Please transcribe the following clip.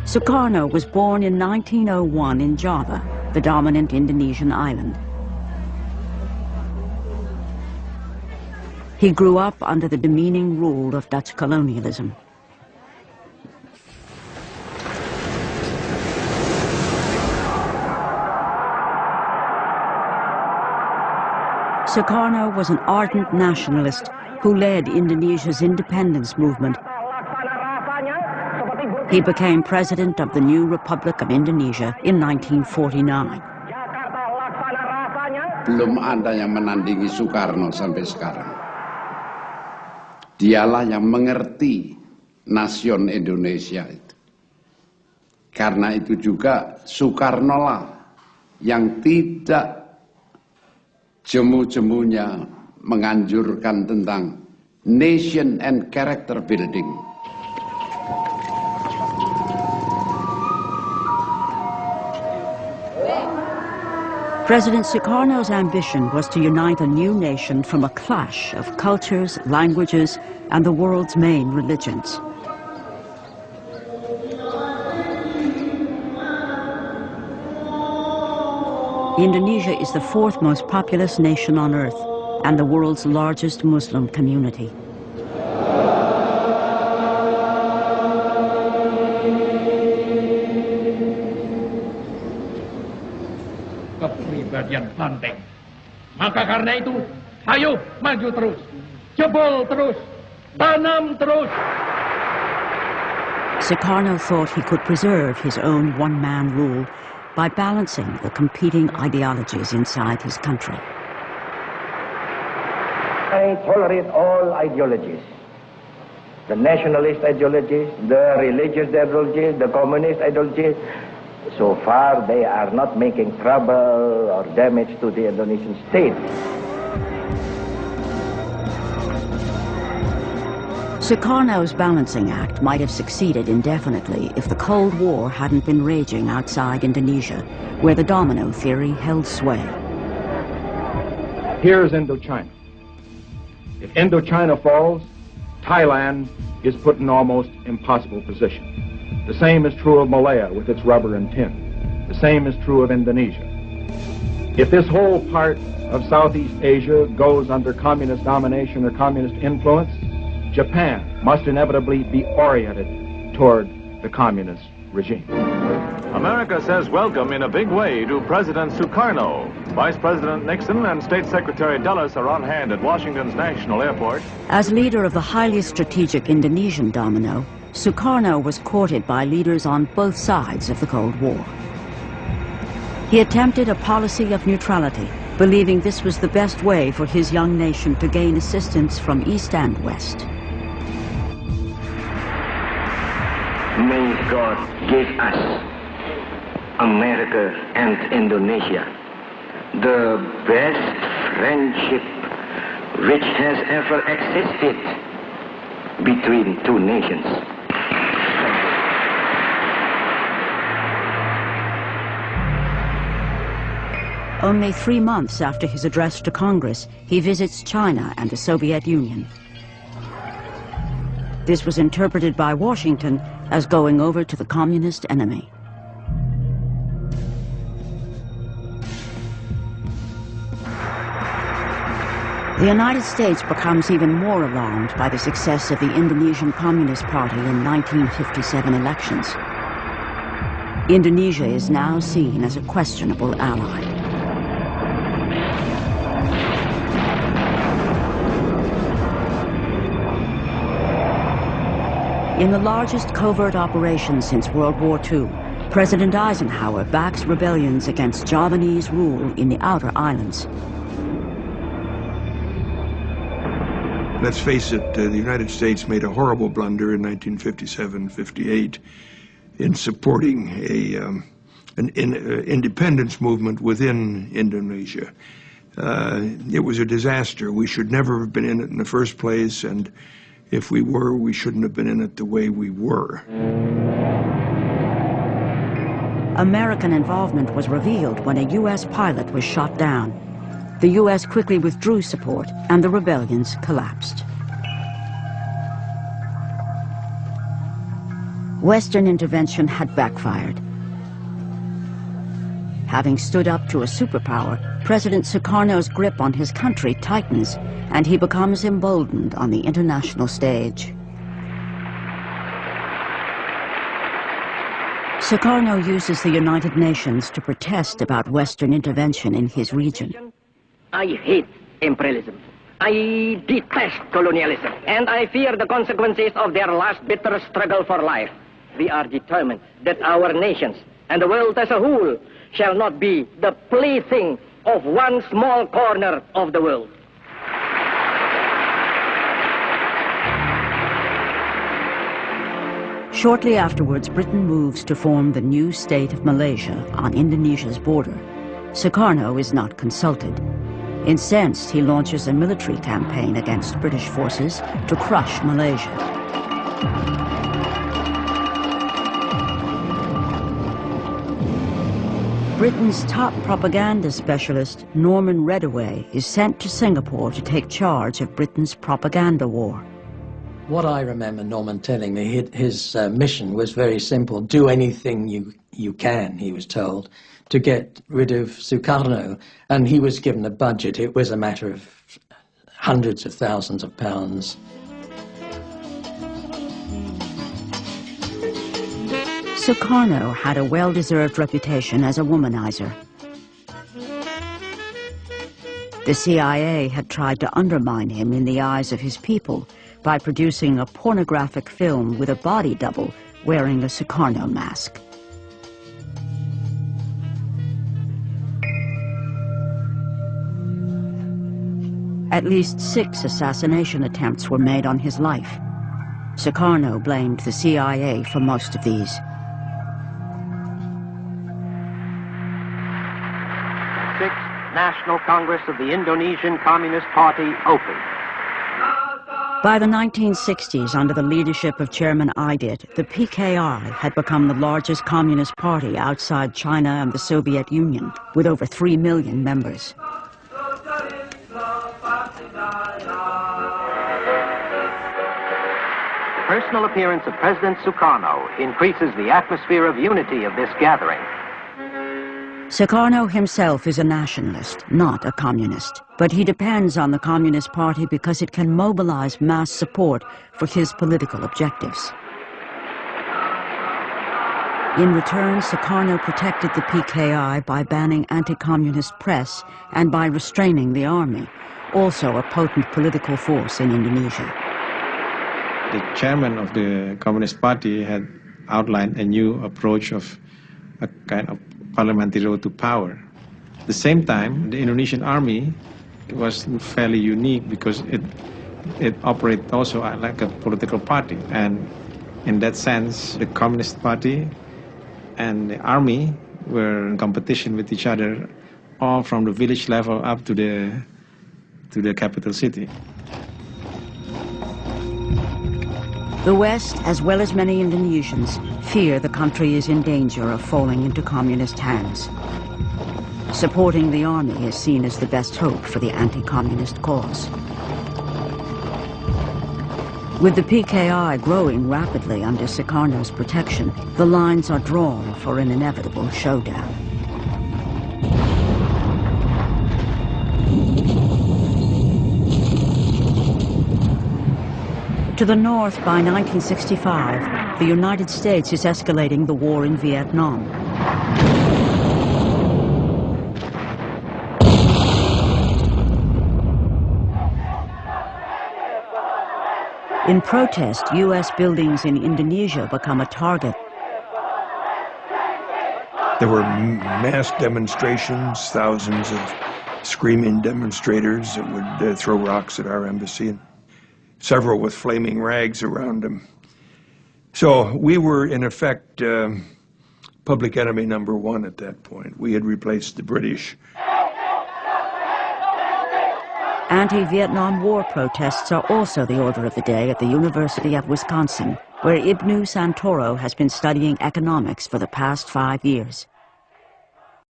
Sukarno was born in 1901 in Java, the dominant Indonesian island. He grew up under the demeaning rule of Dutch colonialism. Sukarno was an ardent nationalist who led Indonesia's independence movement. He became president of the new Republic of Indonesia in 1949. Belum ada yang menandingi Sukarno sampai sekarang. Dialah yang mengerti nasion Indonesia itu. Karena itu juga Sukarno lah yang tidak jemu-jemunya menganjurkan tentang nation and character building. President Sukarno's ambition was to unite a new nation from a clash of cultures, languages, and the world's main religions. Indonesia is the fourth most populous nation on earth and the world's largest Muslim community. Kepribadian banteng. Maka karena itu, ayo maju terus, jebol terus, tanam terus. Sukarno thought he could preserve his own one-man rule by balancing the competing ideologies inside his country. I tolerate all ideologies. The nationalist ideologies, the religious ideologies, the communist ideologies. So far, they are not making trouble or damage to the Indonesian state. Sukarno's balancing act might have succeeded indefinitely if the Cold War hadn't been raging outside Indonesia, where the domino theory held sway. Here's Indochina. If Indochina falls, Thailand is put in an almost impossible position. The same is true of Malaya with its rubber and tin. The same is true of Indonesia. If this whole part of Southeast Asia goes under communist domination or communist influence, Japan must inevitably be oriented toward the communist regime. America says welcome in a big way to President Sukarno. Vice President Nixon and State Secretary Dulles are on hand at Washington's National Airport. As leader of the highly strategic Indonesian domino, Sukarno was courted by leaders on both sides of the Cold War. He attempted a policy of neutrality, believing this was the best way for his young nation to gain assistance from East and West. May God give us, America and Indonesia, the best friendship which has ever existed between two nations. Only 3 months after his address to Congress, he visits China and the Soviet Union. This was interpreted by Washington as going over to the communist enemy. The United States becomes even more alarmed by the success of the Indonesian Communist Party in 1957 elections. Indonesia is now seen as a questionable ally. In the largest covert operation since World War II, President Eisenhower backs rebellions against Javanese rule in the outer islands. Let's face it, the United States made a horrible blunder in 1957-58 in supporting an independence movement within Indonesia. It was a disaster. We should never have been in it in the first place, and if we were, we shouldn't have been in it the way we were. American involvement was revealed when a U.S. pilot was shot down. The U.S. quickly withdrew support, and the rebellions collapsed. Western intervention had backfired. Having stood up to a superpower, President Sukarno's grip on his country tightens, and he becomes emboldened on the international stage. Sukarno uses the United Nations to protest about Western intervention in his region. I hate imperialism. I detest colonialism, and I fear the consequences of their last bitter struggle for life. We are determined that our nations and the world as a whole shall not be the plaything of one small corner of the world. Shortly afterwards, Britain moves to form the new state of Malaysia on Indonesia's border. Sukarno is not consulted. Incensed, he launches a military campaign against British forces to crush Malaysia. Britain's top propaganda specialist, Norman Redaway, is sent to Singapore to take charge of Britain's propaganda war. What I remember Norman telling me, his mission was very simple. Do anything you can, he was told, to get rid of Sukarno. And he was given a budget. It was a matter of hundreds of thousands of pounds. Sukarno had a well-deserved reputation as a womanizer. The CIA had tried to undermine him in the eyes of his people by producing a pornographic film with a body double wearing a Sukarno mask. At least 6 assassination attempts were made on his life. Sukarno blamed the CIA for most of these. National Congress of the Indonesian Communist Party open. By the 1960s, under the leadership of Chairman Aidit, the PKI had become the largest communist party outside China and the Soviet Union, with over 3 million members. The personal appearance of President Sukarno increases the atmosphere of unity of this gathering. Sukarno himself is a nationalist, not a communist, but he depends on the Communist Party because it can mobilize mass support for his political objectives. In return, Sukarno protected the PKI by banning anti-communist press and by restraining the army, also a potent political force in Indonesia. The chairman of the Communist Party had outlined a new approach of a kind of parliamentary road to power. At the same time, the Indonesian army was fairly unique because it operated also like a political party. And in that sense, the Communist Party and the army were in competition with each other, all from the village level up to the capital city. The West, as well as many Indonesians, fear the country is in danger of falling into communist hands. Supporting the army is seen as the best hope for the anti-communist cause. With the PKI growing rapidly under Sukarno's protection, the lines are drawn for an inevitable showdown. To the north, by 1965, the United States is escalating the war in Vietnam. In protest, U.S. buildings in Indonesia become a target. There were mass demonstrations, thousands of screaming demonstrators that would throw rocks at our embassy, and several with flaming rags around them. So we were, in effect, public enemy number 1 at that point. We had replaced the British. Anti-Vietnam War protests are also the order of the day at the University of Wisconsin, where Ibnu Santoro has been studying economics for the past 5 years.